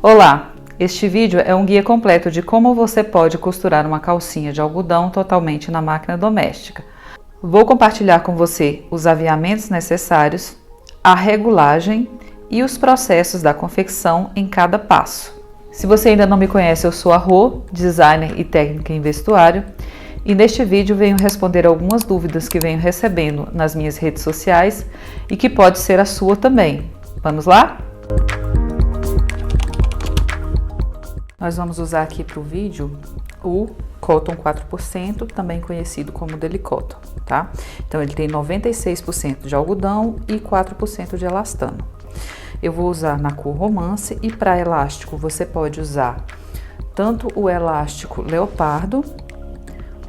Olá! Este vídeo é um guia completo de como você pode costurar uma calcinha de algodão totalmente na máquina doméstica. Vou compartilhar com você os aviamentos necessários, a regulagem e os processos da confecção em cada passo. Se você ainda não me conhece, eu sou a Rô, designer e técnica em vestuário, e neste vídeo venho responder algumas dúvidas que venho recebendo nas minhas redes sociais e que pode ser a sua também. Vamos lá? Nós vamos usar aqui para o vídeo o Cotton 4%, também conhecido como Deli-Cotton, tá? Então ele tem 96% de algodão e 4% de elastano. Eu vou usar na cor romance e para elástico você pode usar tanto o elástico leopardo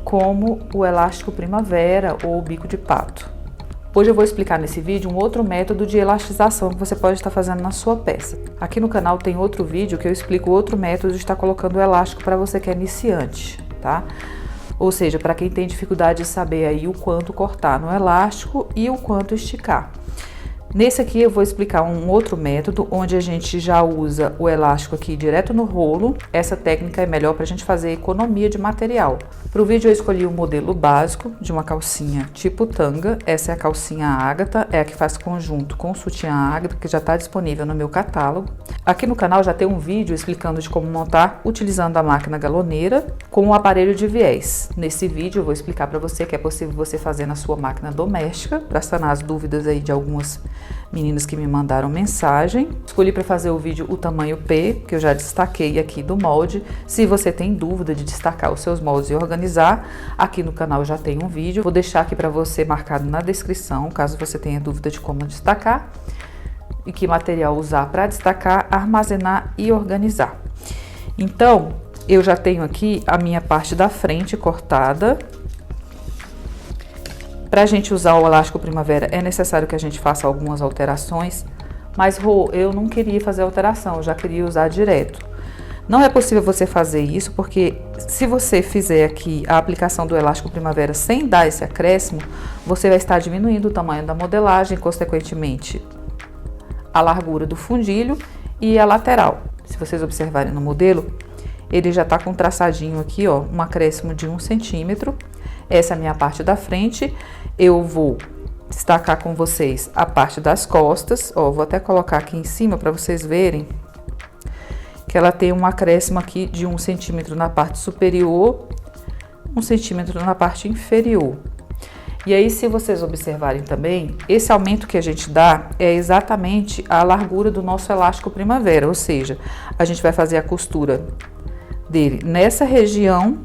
como o elástico primavera ou bico de pato. Hoje eu vou explicar nesse vídeo um outro método de elastização que você pode estar fazendo na sua peça. Aqui no canal tem outro vídeo que eu explico outro método de estar colocando o elástico para você que é iniciante, tá? Ou seja, para quem tem dificuldade de saber aí o quanto cortar no elástico e o quanto esticar. Nesse aqui eu vou explicar um outro método onde a gente já usa o elástico aqui direto no rolo. Essa técnica é melhor para a gente fazer economia de material. Para o vídeo eu escolhi o modelo básico de uma calcinha tipo tanga. Essa é a calcinha Ágata, é a que faz conjunto com o sutiã Ágata, que já está disponível no meu catálogo. Aqui no canal já tem um vídeo explicando de como montar utilizando a máquina galoneira com o aparelho de viés. Nesse vídeo eu vou explicar para você que é possível você fazer na sua máquina doméstica, para sanar as dúvidas aí de algumas meninas que me mandaram mensagem. Escolhi para fazer o vídeo o tamanho P, que eu já destaquei aqui do molde. Se você tem dúvida de destacar os seus moldes e organizar, aqui no canal já tem um vídeo. Vou deixar aqui para você marcado na descrição, caso você tenha dúvida de como destacar e que material usar para destacar, armazenar e organizar. Então, eu já tenho aqui a minha parte da frente cortada. Para a gente usar o elástico primavera é necessário que a gente faça algumas alterações, mas eu não queria fazer alteração, eu já queria usar direto. Não é possível você fazer isso porque se você fizer aqui a aplicação do elástico primavera sem dar esse acréscimo, você vai estar diminuindo o tamanho da modelagem, consequentemente a largura do fundilho e a lateral. Se vocês observarem no modelo, ele já está com um traçadinho aqui, ó, um acréscimo de 1 centímetro. Essa é a minha parte da frente. Eu vou destacar com vocês a parte das costas, ó, vou até colocar aqui em cima para vocês verem que ela tem um acréscimo aqui de 1 centímetro na parte superior, 1 centímetro na parte inferior. E aí, se vocês observarem também, esse aumento que a gente dá é exatamente a largura do nosso elástico primavera, ou seja, a gente vai fazer a costura dele nessa região.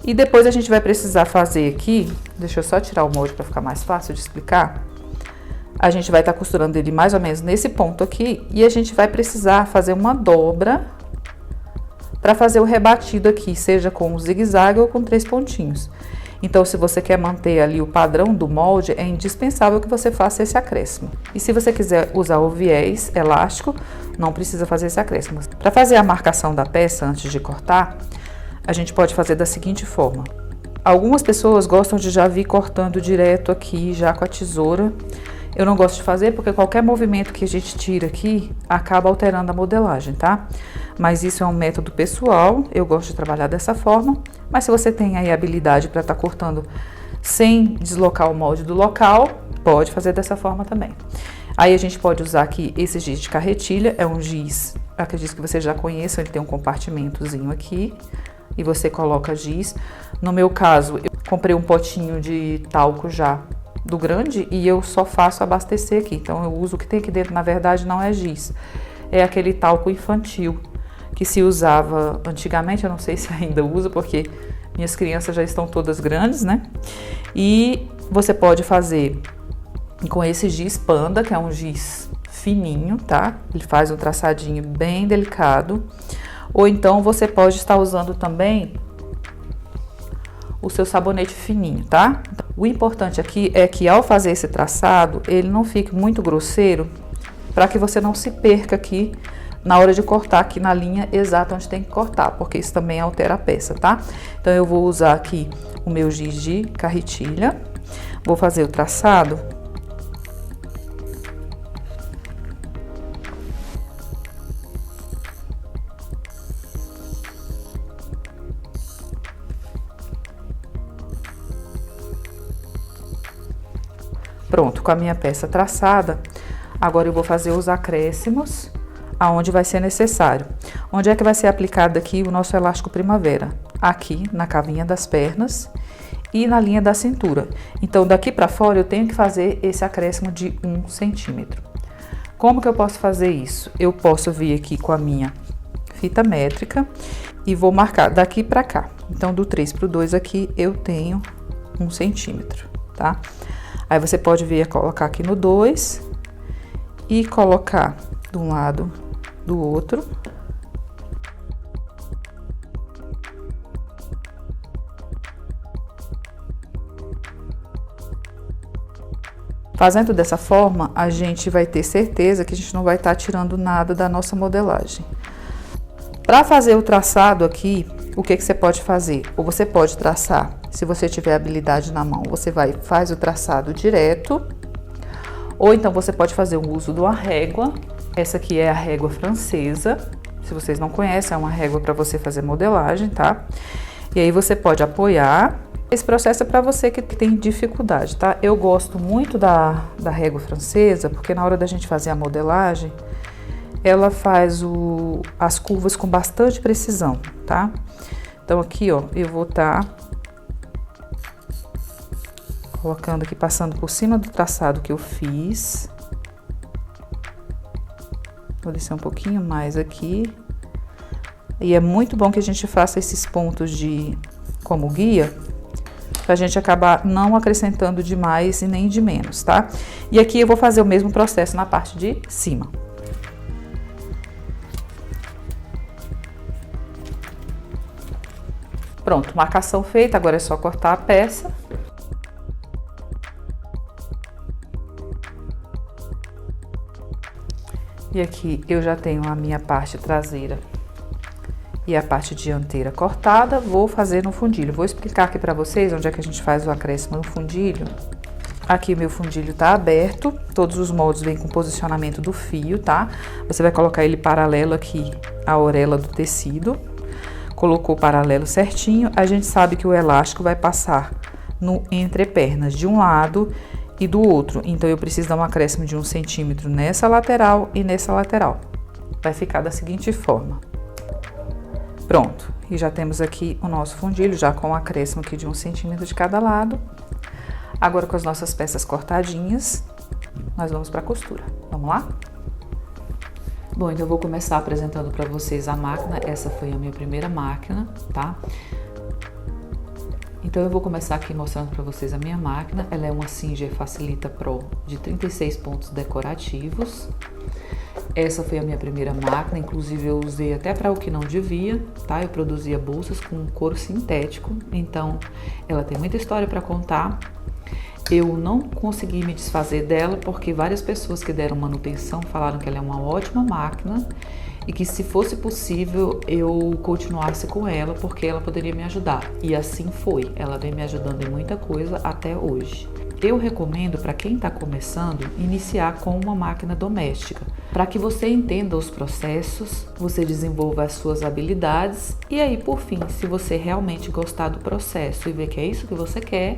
E depois a gente vai precisar fazer aqui, deixa eu só tirar o molde para ficar mais fácil de explicar. A gente vai estar costurando ele mais ou menos nesse ponto aqui e a gente vai precisar fazer uma dobra para fazer o rebatido aqui, seja com um zigue-zague ou com 3 pontinhos. Então, se você quer manter ali o padrão do molde, é indispensável que você faça esse acréscimo. E se você quiser usar o viés elástico, não precisa fazer esse acréscimo. Para fazer a marcação da peça antes de cortar, a gente pode fazer da seguinte forma. Algumas pessoas gostam de já vir cortando direto aqui, já com a tesoura. Eu não gosto de fazer porque qualquer movimento que a gente tira aqui acaba alterando a modelagem, tá? Mas isso é um método pessoal, eu gosto de trabalhar dessa forma. Mas se você tem aí habilidade para estar cortando sem deslocar o molde do local, pode fazer dessa forma também. Aí a gente pode usar aqui esse giz de carretilha, é um giz, acredito que vocês já conheçam, ele tem um compartimentozinho aqui. E você coloca giz. No meu caso, eu comprei um potinho de talco já do grande e eu só faço abastecer aqui. Então, eu uso o que tem aqui dentro, na verdade, não é giz. É aquele talco infantil que se usava antigamente, eu não sei se ainda usa, porque minhas crianças já estão todas grandes, né? E você pode fazer com esse giz panda, que é um giz fininho, tá? Ele faz um traçadinho bem delicado. Ou então você pode estar usando também o seu sabonete fininho, tá? O importante aqui é que ao fazer esse traçado, ele não fique muito grosseiro, para que você não se perca aqui na hora de cortar aqui na linha exata onde tem que cortar, porque isso também altera a peça, tá? Então eu vou usar aqui o meu giz de carretilha, vou fazer o traçado. Pronto, com a minha peça traçada, agora eu vou fazer os acréscimos aonde vai ser necessário. Onde é que vai ser aplicado aqui o nosso elástico primavera? Aqui na cavinha das pernas e na linha da cintura. Então, daqui para fora eu tenho que fazer esse acréscimo de 1 centímetro. Como que eu posso fazer isso? Eu posso vir aqui com a minha fita métrica e vou marcar daqui para cá. Então, do 3 pro 2 aqui eu tenho 1 centímetro, tá? Aí você pode vir a colocar aqui no 2 e colocar de um lado do outro. Fazendo dessa forma, a gente vai ter certeza que a gente não vai estar tirando nada da nossa modelagem. Para fazer o traçado aqui, o que você pode fazer? Ou você pode traçar, se você tiver habilidade na mão, você faz o traçado direto. Ou então você pode fazer o uso de uma régua. Essa aqui é a régua francesa. Se vocês não conhecem, é uma régua para você fazer modelagem, tá? E aí você pode apoiar. Esse processo é para você que tem dificuldade, tá? Eu gosto muito da régua francesa, porque na hora da gente fazer a modelagem, ela faz as curvas com bastante precisão, tá? Então aqui, ó, eu vou estar colocando aqui, passando por cima do traçado que eu fiz. Vou descer um pouquinho mais aqui. E é muito bom que a gente faça esses pontos como guia, pra gente acabar não acrescentando de mais e nem de menos, tá? E aqui eu vou fazer o mesmo processo na parte de cima. Pronto, marcação feita, agora é só cortar a peça. E aqui eu já tenho a minha parte traseira e a parte dianteira cortada. Vou fazer no fundilho. Vou explicar aqui pra vocês onde é que a gente faz o acréscimo no fundilho. Aqui meu fundilho tá aberto, todos os moldes vêm com posicionamento do fio, tá? Você vai colocar ele paralelo aqui à orelha do tecido. Colocou paralelo certinho, a gente sabe que o elástico vai passar no entrepernas de um lado e do outro. Então, eu preciso dar um acréscimo de 1 centímetro nessa lateral e nessa lateral. Vai ficar da seguinte forma. Pronto, e já temos aqui o nosso fundilho, já com um acréscimo aqui de 1 centímetro de cada lado. Agora, com as nossas peças cortadinhas, nós vamos para a costura. Vamos lá? Bom, então eu vou começar apresentando para vocês a máquina. Essa foi a minha primeira máquina, tá? Então eu vou começar aqui mostrando para vocês a minha máquina. Ela é uma Singer Facilita Pro de 36 pontos decorativos. Essa foi a minha primeira máquina, inclusive eu usei até para o que não devia, tá? Eu produzia bolsas com couro sintético, então ela tem muita história para contar. Eu não consegui me desfazer dela porque várias pessoas que deram manutenção falaram que ela é uma ótima máquina e que, se fosse possível, eu continuasse com ela porque ela poderia me ajudar. E assim foi, ela vem me ajudando em muita coisa até hoje. Eu recomendo para quem está começando iniciar com uma máquina doméstica, para que você entenda os processos, você desenvolva as suas habilidades e aí, por fim, se você realmente gostar do processo e ver que é isso que você quer,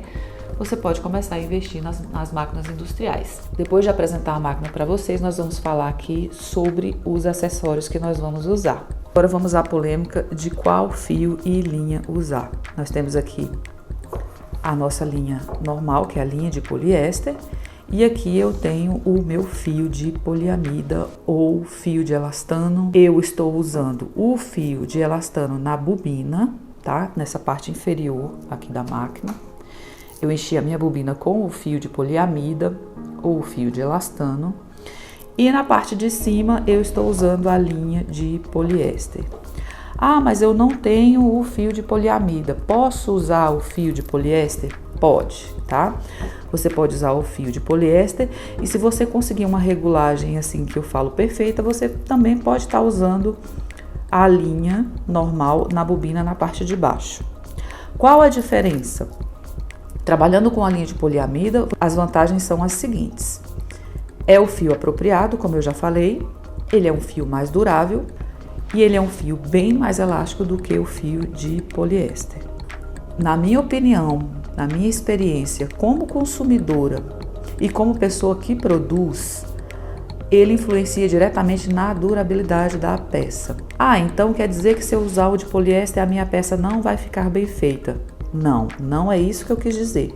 você pode começar a investir nas máquinas industriais. Depois de apresentar a máquina para vocês, nós vamos falar aqui sobre os acessórios que nós vamos usar. Agora vamos à polêmica de qual fio e linha usar. Nós temos aqui a nossa linha normal, que é a linha de poliéster, e aqui eu tenho o meu fio de poliamida ou fio de elastano. Eu estou usando o fio de elastano na bobina, tá? Nessa parte inferior aqui da máquina. Eu enchi a minha bobina com o fio de poliamida ou o fio de elastano. E na parte de cima eu estou usando a linha de poliéster. Ah, mas eu não tenho o fio de poliamida. Posso usar o fio de poliéster? Pode, tá? Você pode usar o fio de poliéster e se você conseguir uma regulagem assim que eu falo perfeita, você também pode estar usando a linha normal na bobina na parte de baixo. Qual a diferença? Trabalhando com a linha de poliamida, as vantagens são as seguintes. É o fio apropriado, como eu já falei, ele é um fio mais durável e ele é um fio bem mais elástico do que o fio de poliéster. Na minha opinião, na minha experiência como consumidora e como pessoa que produz, ele influencia diretamente na durabilidade da peça. Ah, então quer dizer que se eu usar o de poliéster a minha peça não vai ficar bem feita? Não, não é isso que eu quis dizer.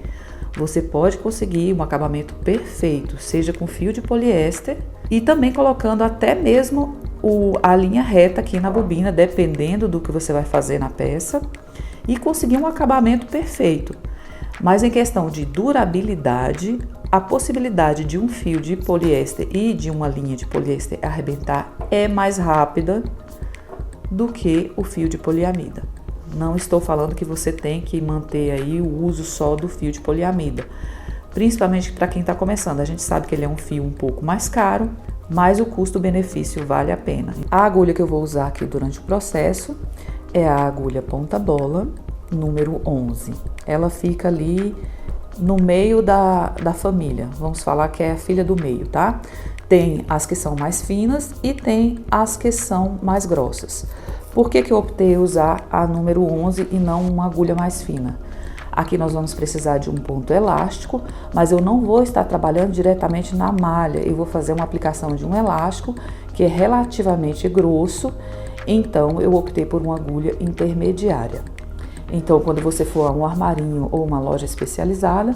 Você pode conseguir um acabamento perfeito, seja com fio de poliéster e também colocando até mesmo a linha reta aqui na bobina, dependendo do que você vai fazer na peça, e conseguir um acabamento perfeito. Mas em questão de durabilidade, a possibilidade de um fio de poliéster e de uma linha de poliéster arrebentar é mais rápida do que o fio de poliamida. Não estou falando que você tem que manter aí o uso só do fio de poliamida, principalmente para quem está começando. A gente sabe que ele é um fio um pouco mais caro, mas o custo-benefício vale a pena. A agulha que eu vou usar aqui durante o processo é a agulha ponta-bola, número 11. Ela fica ali no meio da família, vamos falar que é a filha do meio, tá? Tem as que são mais finas e tem as que são mais grossas. Por que eu optei usar a número 11 e não uma agulha mais fina? Aqui nós vamos precisar de um ponto elástico, mas eu não vou estar trabalhando diretamente na malha. Eu vou fazer uma aplicação de um elástico que é relativamente grosso, então eu optei por uma agulha intermediária. Então, quando você for a um armarinho ou uma loja especializada,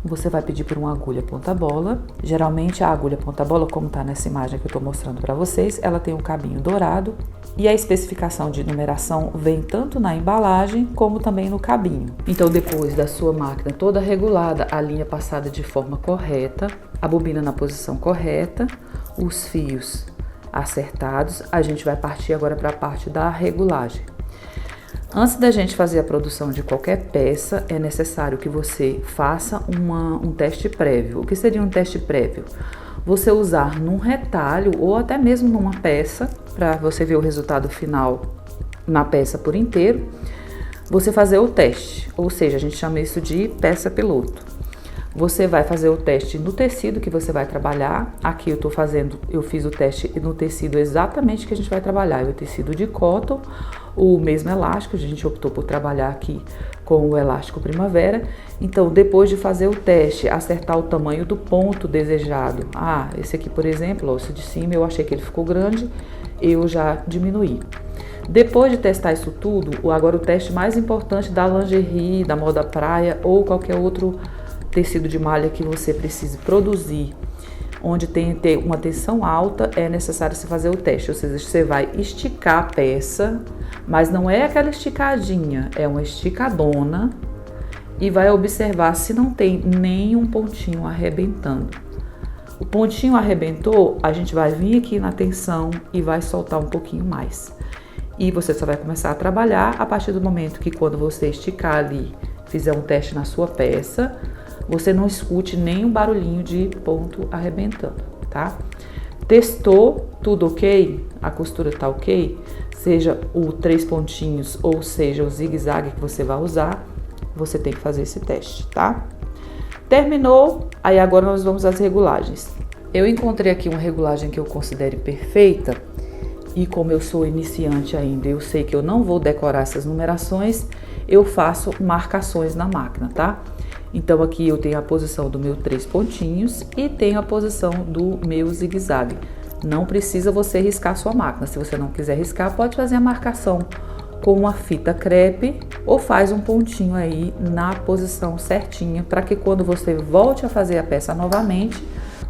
você vai pedir por uma agulha ponta-bola. Geralmente a agulha ponta-bola, como está nessa imagem que eu estou mostrando para vocês, ela tem um cabinho dourado e a especificação de numeração vem tanto na embalagem como também no cabinho. Então, depois da sua máquina toda regulada, a linha passada de forma correta, a bobina na posição correta, os fios acertados, a gente vai partir agora para a parte da regulagem. Antes da gente fazer a produção de qualquer peça, é necessário que você faça um teste prévio. O que seria um teste prévio? Você usar num retalho ou até mesmo numa peça, para você ver o resultado final na peça por inteiro, você fazer o teste, ou seja, a gente chama isso de peça piloto. Você vai fazer o teste no tecido que você vai trabalhar. Aqui eu fiz o teste no tecido exatamente que a gente vai trabalhar, é o tecido de cotton, o mesmo elástico, a gente optou por trabalhar aqui com o elástico primavera. Então, depois de fazer o teste, acertar o tamanho do ponto desejado. Ah, esse aqui, por exemplo, esse de cima eu achei que ele ficou grande, eu já diminuí. Depois de testar isso tudo, agora o teste mais importante da lingerie, da moda praia ou qualquer outro tecido de malha que você precise produzir, onde tem que ter uma tensão alta, é necessário você fazer o teste. Ou seja, você vai esticar a peça, mas não é aquela esticadinha, é uma esticadona, e vai observar se não tem nenhum pontinho arrebentando. O pontinho arrebentou, a gente vai vir aqui na tensão e vai soltar um pouquinho mais. E você só vai começar a trabalhar a partir do momento que, quando você esticar ali, fizer um teste na sua peça, você não escute nenhum barulhinho de ponto arrebentando, tá? Testou, tudo ok? A costura tá ok? Seja o 3 pontinhos ou seja o zigue-zague que você vai usar, você tem que fazer esse teste, tá? Terminou, aí agora nós vamos às regulagens. Eu encontrei aqui uma regulagem que eu considere perfeita, e como eu sou iniciante ainda, eu sei que eu não vou decorar essas numerações, eu faço marcações na máquina, tá? Então aqui eu tenho a posição do meu 3 pontinhos e tenho a posição do meu zigue-zague. Não precisa você riscar sua máquina. Se você não quiser riscar, pode fazer a marcação com uma fita crepe ou faz um pontinho aí na posição certinha, para que quando você volte a fazer a peça novamente,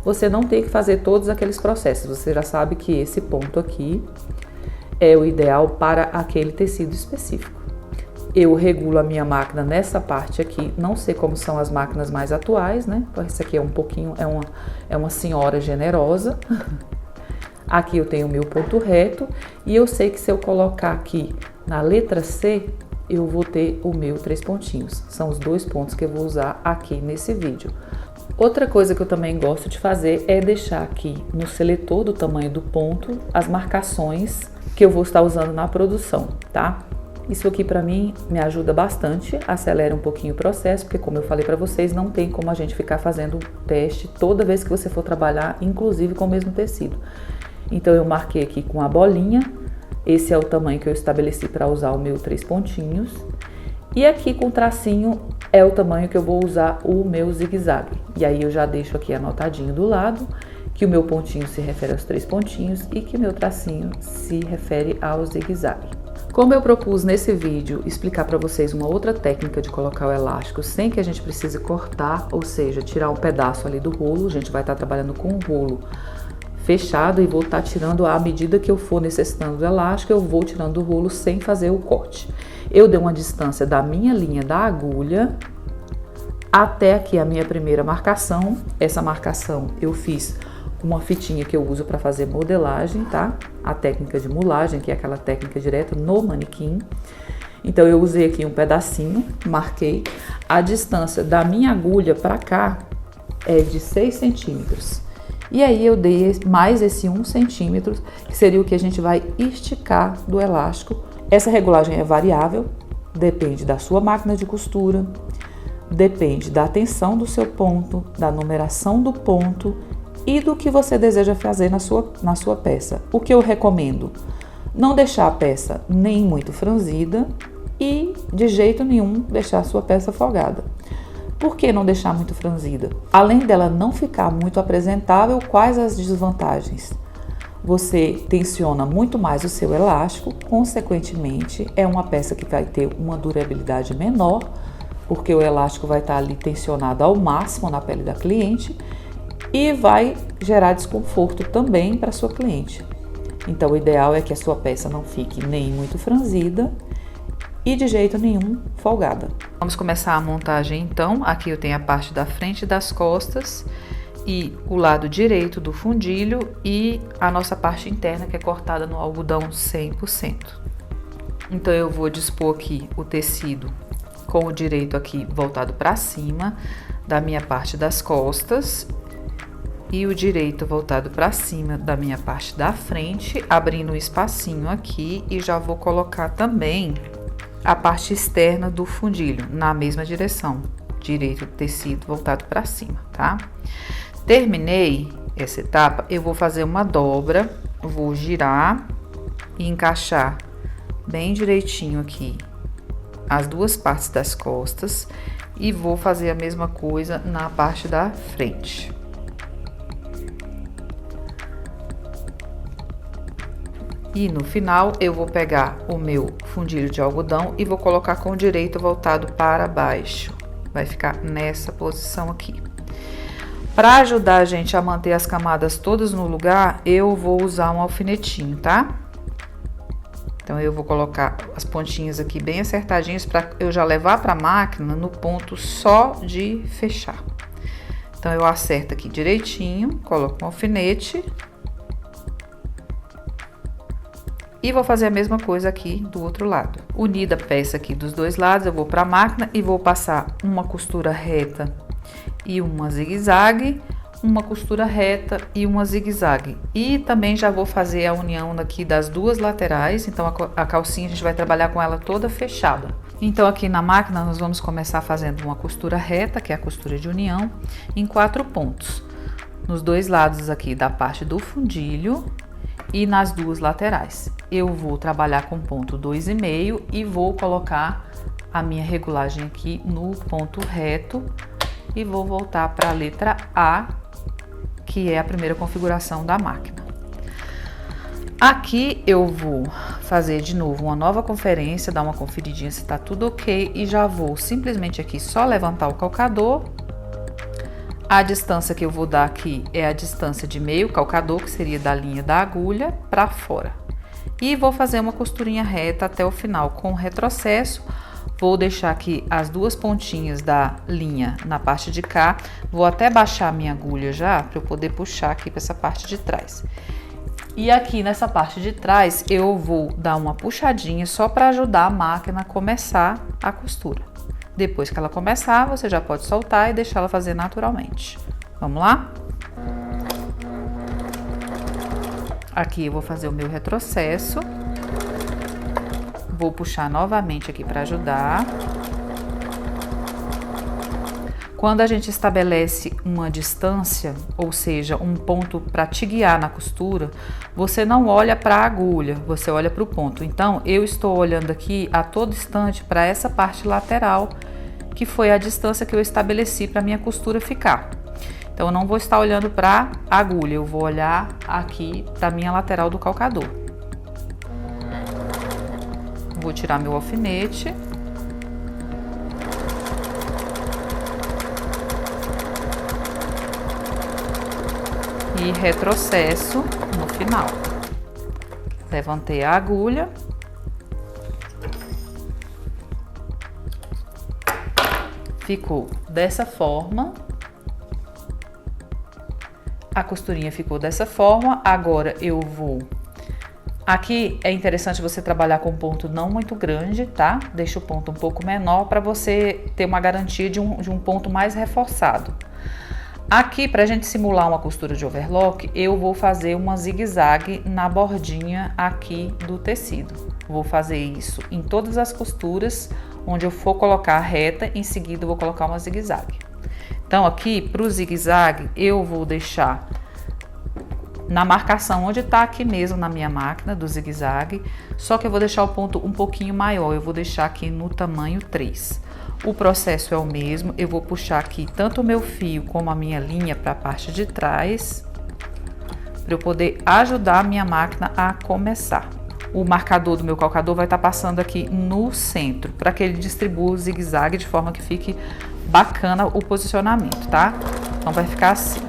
você não tenha que fazer todos aqueles processos. Você já sabe que esse ponto aqui é o ideal para aquele tecido específico. Eu regulo a minha máquina nessa parte aqui, não sei como são as máquinas mais atuais, né? Essa aqui é um pouquinho, é uma senhora generosa. Aqui eu tenho o meu ponto reto e eu sei que se eu colocar aqui na letra C, eu vou ter o meu 3 pontinhos. São os 2 pontos que eu vou usar aqui nesse vídeo. Outra coisa que eu também gosto de fazer é deixar aqui no seletor do tamanho do ponto as marcações que eu vou estar usando na produção, tá? Isso aqui para mim me ajuda bastante, acelera um pouquinho o processo, porque como eu falei para vocês, não tem como a gente ficar fazendo teste toda vez que você for trabalhar, inclusive com o mesmo tecido. Então eu marquei aqui com a bolinha, esse é o tamanho que eu estabeleci para usar o meu 3 pontinhos. E aqui com o tracinho é o tamanho que eu vou usar o meu zigue-zague. E aí eu já deixo aqui anotadinho do lado que o meu pontinho se refere aos 3 pontinhos e que o meu tracinho se refere ao zigue-zague. Como eu propus nesse vídeo explicar para vocês uma outra técnica de colocar o elástico sem que a gente precise cortar, ou seja, tirar um pedaço ali do rolo, a gente vai estar trabalhando com o rolo fechado e vou estar tirando à medida que eu for necessitando do elástico, eu vou tirando o rolo sem fazer o corte. Eu dei uma distância da minha linha da agulha até aqui a minha primeira marcação. Essa marcação eu fiz uma fitinha que eu uso para fazer modelagem, tá? A técnica de mulagem, que é aquela técnica direta no manequim. Então eu usei aqui um pedacinho, marquei. A distância da minha agulha para cá é de 6 centímetros. E aí eu dei mais esse 1 centímetro, que seria o que a gente vai esticar do elástico. Essa regulagem é variável, depende da sua máquina de costura, depende da tensão do seu ponto, da numeração do ponto e do que você deseja fazer na sua peça. O que eu recomendo? Não deixar a peça nem muito franzida e de jeito nenhum deixar a sua peça folgada. Por que não deixar muito franzida? Além dela não ficar muito apresentável, quais as desvantagens? Você tensiona muito mais o seu elástico, consequentemente é uma peça que vai ter uma durabilidade menor, porque o elástico vai estar ali tensionado ao máximo na pele da cliente e vai gerar desconforto também para sua cliente. Então o ideal é que a sua peça não fique nem muito franzida e de jeito nenhum folgada. Vamos começar a montagem então. Aqui eu tenho a parte da frente e das costas e o lado direito do fundilho e a nossa parte interna que é cortada no algodão 100%. Então eu vou dispor aqui o tecido com o direito aqui voltado para cima da minha parte das costas e o direito voltado para cima da minha parte da frente, abrindo um espacinho aqui e já vou colocar também a parte externa do fundilho na mesma direção, direito do tecido voltado para cima, tá? Terminei essa etapa, eu vou fazer uma dobra, vou girar e encaixar bem direitinho aqui as duas partes das costas e vou fazer a mesma coisa na parte da frente. E no final eu vou pegar o meu fundilho de algodão e vou colocar com o direito voltado para baixo. Vai ficar nessa posição aqui. Para ajudar a gente a manter as camadas todas no lugar, eu vou usar um alfinetinho, tá? Então eu vou colocar as pontinhas aqui bem acertadinhas para eu já levar para a máquina no ponto só de fechar. Então eu acerto aqui direitinho, coloco um alfinete. E vou fazer a mesma coisa aqui do outro lado. Unida a peça aqui dos dois lados, eu vou para a máquina e vou passar uma costura reta e uma zigue-zague, uma costura reta e uma zigue-zague. E também já vou fazer a união aqui das duas laterais, então a calcinha a gente vai trabalhar com ela toda fechada. Então aqui na máquina nós vamos começar fazendo uma costura reta, que é a costura de união, em 4 pontos. Nos dois lados aqui da parte do fundilho e nas duas laterais. Eu vou trabalhar com ponto 2,5 e vou colocar a minha regulagem aqui no ponto reto e vou voltar para a letra A, que é a primeira configuração da máquina. Aqui eu vou fazer de novo uma nova conferência, dar uma conferidinha se tá tudo ok e já vou simplesmente aqui só levantar o calcador. A distância que eu vou dar aqui é a distância de meio calcador, que seria da linha da agulha para fora. E vou fazer uma costurinha reta até o final com retrocesso. Vou deixar aqui as duas pontinhas da linha na parte de cá. Vou até baixar a minha agulha já, para eu poder puxar aqui para essa parte de trás. E aqui nessa parte de trás, eu vou dar uma puxadinha só para ajudar a máquina a começar a costura. Depois que ela começar, você já pode soltar e deixar ela fazer naturalmente. Vamos lá? Aqui eu vou fazer o meu retrocesso. Vou puxar novamente aqui para ajudar. Quando a gente estabelece uma distância, ou seja, um ponto para te guiar na costura, você não olha para a agulha, você olha para o ponto. Então, eu estou olhando aqui a todo instante para essa parte lateral, que foi a distância que eu estabeleci para minha costura ficar. Então eu não vou estar olhando para a agulha, eu vou olhar aqui para minha lateral do calcador. Vou tirar meu alfinete. E retrocesso no final. Levantei a agulha. Ficou dessa forma. A costurinha ficou dessa forma. Agora eu vou... Aqui é interessante você trabalhar com um ponto não muito grande, tá? Deixa o ponto um pouco menor para você ter uma garantia de um ponto mais reforçado. Aqui, para a gente simular uma costura de overlock, eu vou fazer uma zigue-zague na bordinha aqui do tecido. Vou fazer isso em todas as costuras, onde eu for colocar a reta, em seguida eu vou colocar uma zigue-zague. Então aqui, para o zigue-zague, eu vou deixar na marcação onde está aqui mesmo na minha máquina do zigue-zague, só que eu vou deixar o ponto um pouquinho maior, eu vou deixar aqui no tamanho 3. O processo é o mesmo, eu vou puxar aqui tanto o meu fio como a minha linha para a parte de trás, para eu poder ajudar a minha máquina a começar. O marcador do meu calcador vai estar passando aqui no centro, para que ele distribua o zigue-zague de forma que fique bacana o posicionamento, tá? Então vai ficar assim.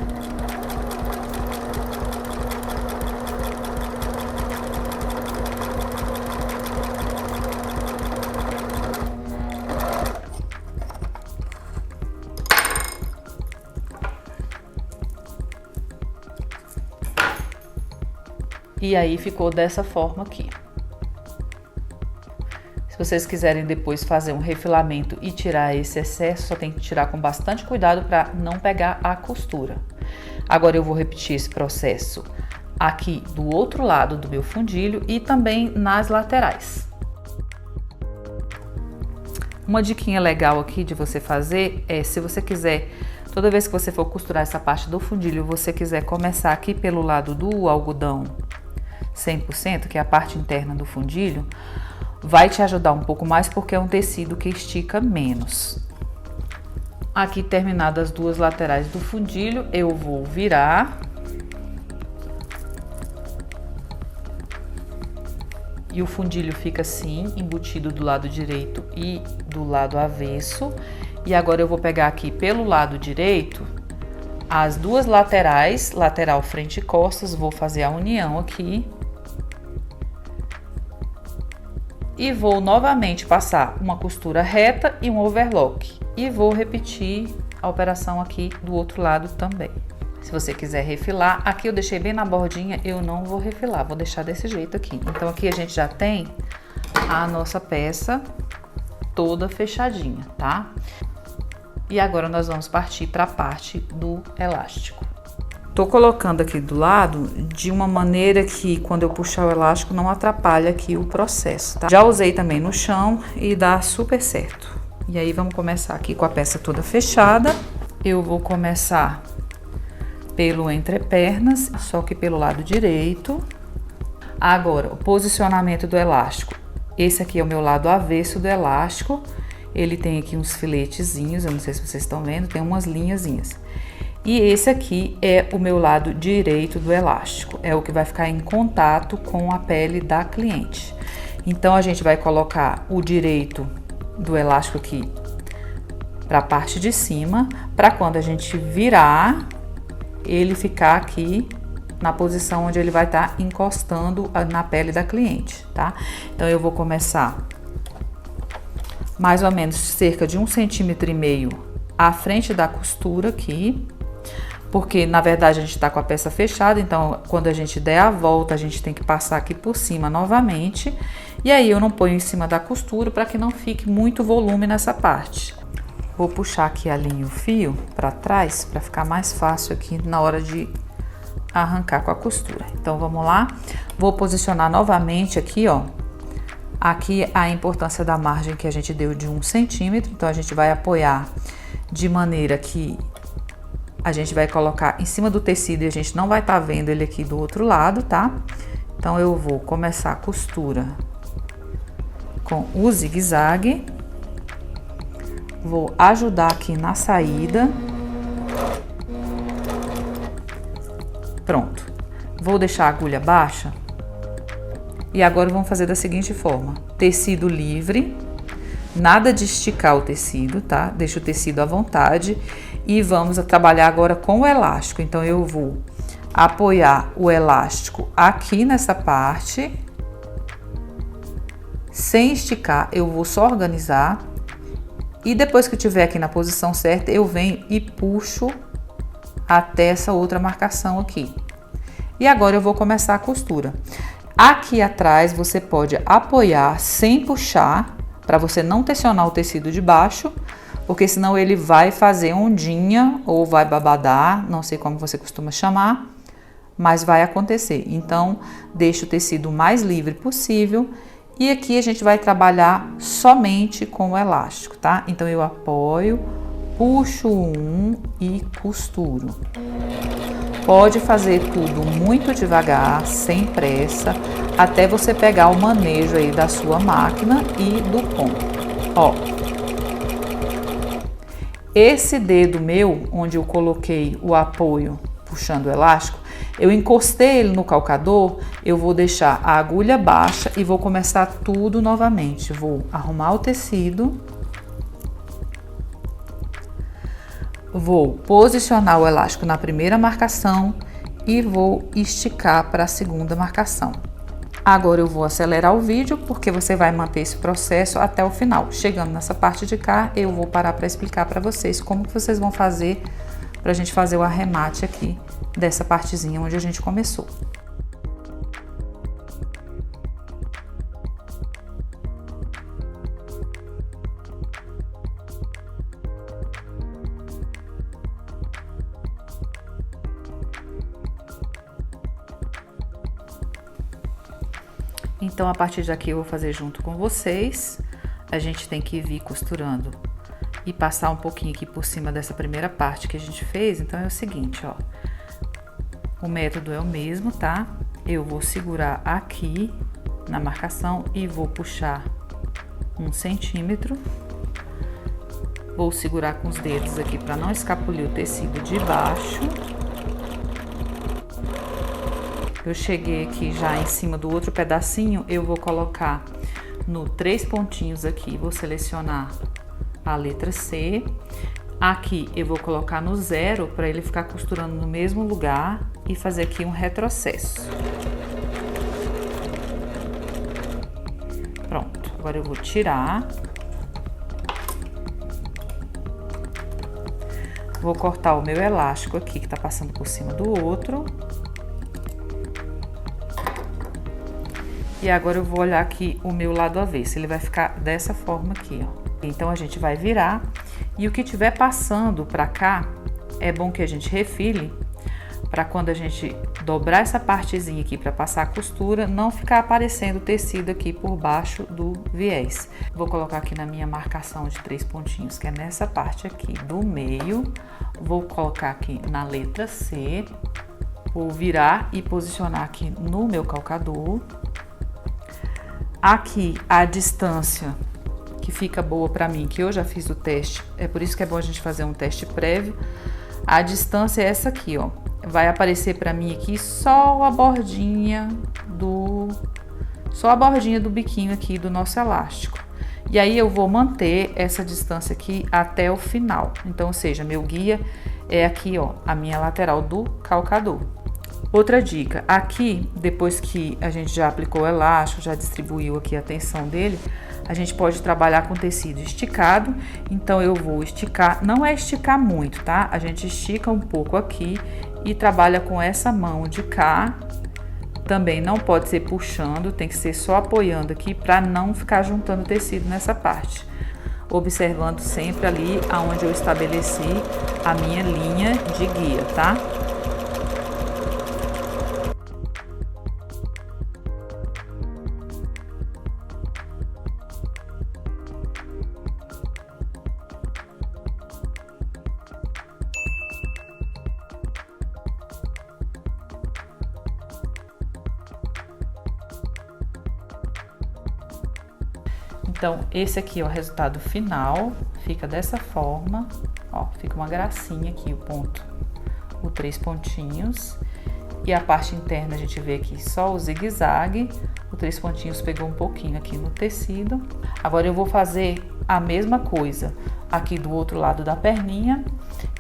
E aí ficou dessa forma aqui. Se vocês quiserem depois fazer um refilamento e tirar esse excesso, só tem que tirar com bastante cuidado para não pegar a costura. Agora eu vou repetir esse processo aqui do outro lado do meu fundilho e também nas laterais. Uma diquinha legal aqui de você fazer é, se você quiser, toda vez que você for costurar essa parte do fundilho, você quiser começar aqui pelo lado do algodão 100%, que é a parte interna do fundilho, vai te ajudar um pouco mais porque é um tecido que estica menos. Aqui terminadas as duas laterais do fundilho, eu vou virar. E o fundilho fica assim, embutido do lado direito e do lado avesso. E agora eu vou pegar aqui pelo lado direito as duas laterais, lateral frente e costas, vou fazer a união aqui. E vou novamente passar uma costura reta e um overlock. E vou repetir a operação aqui do outro lado também. Se você quiser refilar, aqui eu deixei bem na bordinha, eu não vou refilar, vou deixar desse jeito aqui. Então aqui a gente já tem a nossa peça toda fechadinha, tá? E agora nós vamos partir para a parte do elástico. Tô colocando aqui do lado de uma maneira que quando eu puxar o elástico não atrapalha aqui o processo, tá? Já usei também no chão e dá super certo. E aí vamos começar aqui com a peça toda fechada. Eu vou começar pelo entrepernas, só que pelo lado direito. Agora, o posicionamento do elástico. Esse aqui é o meu lado avesso do elástico. Ele tem aqui uns filetezinhos, eu não sei se vocês estão vendo, tem umas linhazinhas. E esse aqui é o meu lado direito do elástico, é o que vai ficar em contato com a pele da cliente. Então, a gente vai colocar o direito do elástico aqui para a parte de cima, para quando a gente virar, ele ficar aqui na posição onde ele vai estar encostando na pele da cliente, tá? Então, eu vou começar mais ou menos cerca de 1,5 cm à frente da costura aqui, porque na verdade a gente tá com a peça fechada, então quando a gente der a volta a gente tem que passar aqui por cima novamente, e aí eu não ponho em cima da costura para que não fique muito volume nessa parte. Vou puxar aqui a linha e o fio para trás para ficar mais fácil aqui na hora de arrancar com a costura. Então vamos lá, vou posicionar novamente aqui, ó. Aqui a importância da margem que a gente deu de 1 centímetro, então a gente vai apoiar de maneira que a gente vai colocar em cima do tecido e a gente não vai estar vendo ele aqui do outro lado, tá? Então eu vou começar a costura com o zigue-zague, Vou ajudar aqui na saída. Pronto. Vou deixar a agulha baixa. E agora vamos fazer da seguinte forma. Tecido livre. Nada de esticar o tecido, tá? Deixa o tecido à vontade. E vamos trabalhar agora com o elástico. Então, eu vou apoiar o elástico aqui nessa parte. Sem esticar, eu vou só organizar. E depois que eu tiver aqui na posição certa, eu venho e puxo até essa outra marcação aqui. E agora eu vou começar a costura. Aqui atrás você pode apoiar sem puxar, para você não tensionar o tecido de baixo, porque senão ele vai fazer ondinha ou vai babadar, não sei como você costuma chamar, mas vai acontecer. Então, deixa o tecido o mais livre possível. E aqui a gente vai trabalhar somente com o elástico, tá? Então, eu apoio, puxo um e costuro. Pode fazer tudo muito devagar, sem pressa, até você pegar o manejo aí da sua máquina e do ponto. Ó, esse dedo meu, onde eu coloquei o apoio puxando o elástico, eu encostei ele no calcador, eu vou deixar a agulha baixa e vou começar tudo novamente. Vou arrumar o tecido, vou posicionar o elástico na primeira marcação e vou esticar para a segunda marcação. Agora eu vou acelerar o vídeo porque você vai manter esse processo até o final. Chegando nessa parte de cá, eu vou parar para explicar para vocês como que vocês vão fazer para a gente fazer o arremate aqui dessa partezinha onde a gente começou. Então, a partir daqui eu vou fazer junto com vocês. A gente tem que vir costurando e passar um pouquinho aqui por cima dessa primeira parte que a gente fez. Então, é o seguinte, ó. O método é o mesmo, tá? Eu vou segurar aqui na marcação e vou puxar 1 centímetro. Vou segurar com os dedos aqui para não escapulir o tecido de baixo. Eu cheguei aqui já em cima do outro pedacinho, eu vou colocar no 3 pontinhos aqui, vou selecionar a letra C. Aqui eu vou colocar no 0 para ele ficar costurando no mesmo lugar e fazer aqui um retrocesso. Pronto, agora eu vou tirar. Vou cortar o meu elástico aqui que tá passando por cima do outro. E agora eu vou olhar aqui o meu lado avesso, ele vai ficar dessa forma aqui, ó. Então, a gente vai virar e o que tiver passando pra cá, é bom que a gente refile, pra quando a gente dobrar essa partezinha aqui pra passar a costura, não ficar aparecendo o tecido aqui por baixo do viés. Vou colocar aqui na minha marcação de 3 pontinhos, que é nessa parte aqui do meio. Vou colocar aqui na letra C, vou virar e posicionar aqui no meu calcador. Aqui a distância que fica boa pra mim, que eu já fiz o teste, é por isso que é bom a gente fazer um teste prévio. A distância é essa aqui, ó. Vai aparecer pra mim aqui só a bordinha do biquinho aqui do nosso elástico. E aí eu vou manter essa distância aqui até o final. Então, ou seja, meu guia é aqui, ó, a minha lateral do calcador. Outra dica, aqui, depois que a gente já aplicou o elástico, já distribuiu aqui a tensão dele, a gente pode trabalhar com tecido esticado. Então, eu vou esticar, não é esticar muito, tá? A gente estica um pouco aqui e trabalha com essa mão de cá. Também não pode ser puxando, tem que ser só apoiando aqui para não ficar juntando tecido nessa parte. Observando sempre ali aonde eu estabeleci a minha linha de guia, tá? Então, esse aqui é o resultado final, fica dessa forma, ó, fica uma gracinha aqui o ponto, os 3 pontinhos. E a parte interna a gente vê aqui só o zigue-zague, os 3 pontinhos pegou um pouquinho aqui no tecido. Agora eu vou fazer a mesma coisa aqui do outro lado da perninha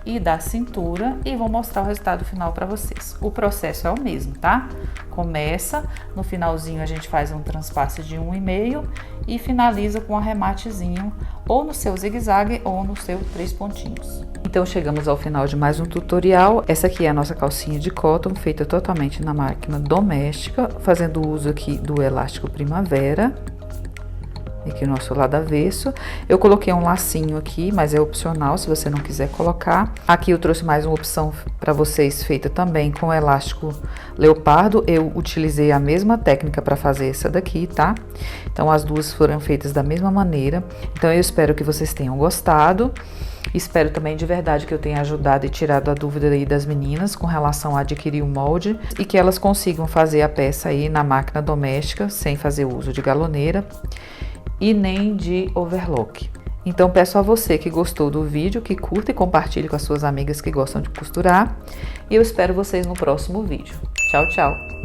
e da cintura e vou mostrar o resultado final para vocês. O processo é o mesmo, tá? Começa, no finalzinho a gente faz um transpasse de 1,5 e finaliza com um arrematezinho ou no seu zigue-zague ou no seu 3 pontinhos. Então chegamos ao final de mais um tutorial. Essa aqui é a nossa calcinha de cotton, feita totalmente na máquina doméstica, fazendo uso aqui do elástico Primavera. Aqui o nosso lado avesso. Eu coloquei um lacinho aqui, mas é opcional se você não quiser colocar. Aqui eu trouxe mais uma opção para vocês, feita também com elástico leopardo. Eu utilizei a mesma técnica para fazer essa daqui, tá? Então as duas foram feitas da mesma maneira. Então eu espero que vocês tenham gostado. Espero também de verdade que eu tenha ajudado e tirado a dúvida aí das meninas com relação a adquirir o molde e que elas consigam fazer a peça aí na máquina doméstica sem fazer uso de galoneira e nem de overlock. Então peço a você que gostou do vídeo, que curta e compartilhe com as suas amigas que gostam de costurar. E eu espero vocês no próximo vídeo. Tchau, tchau!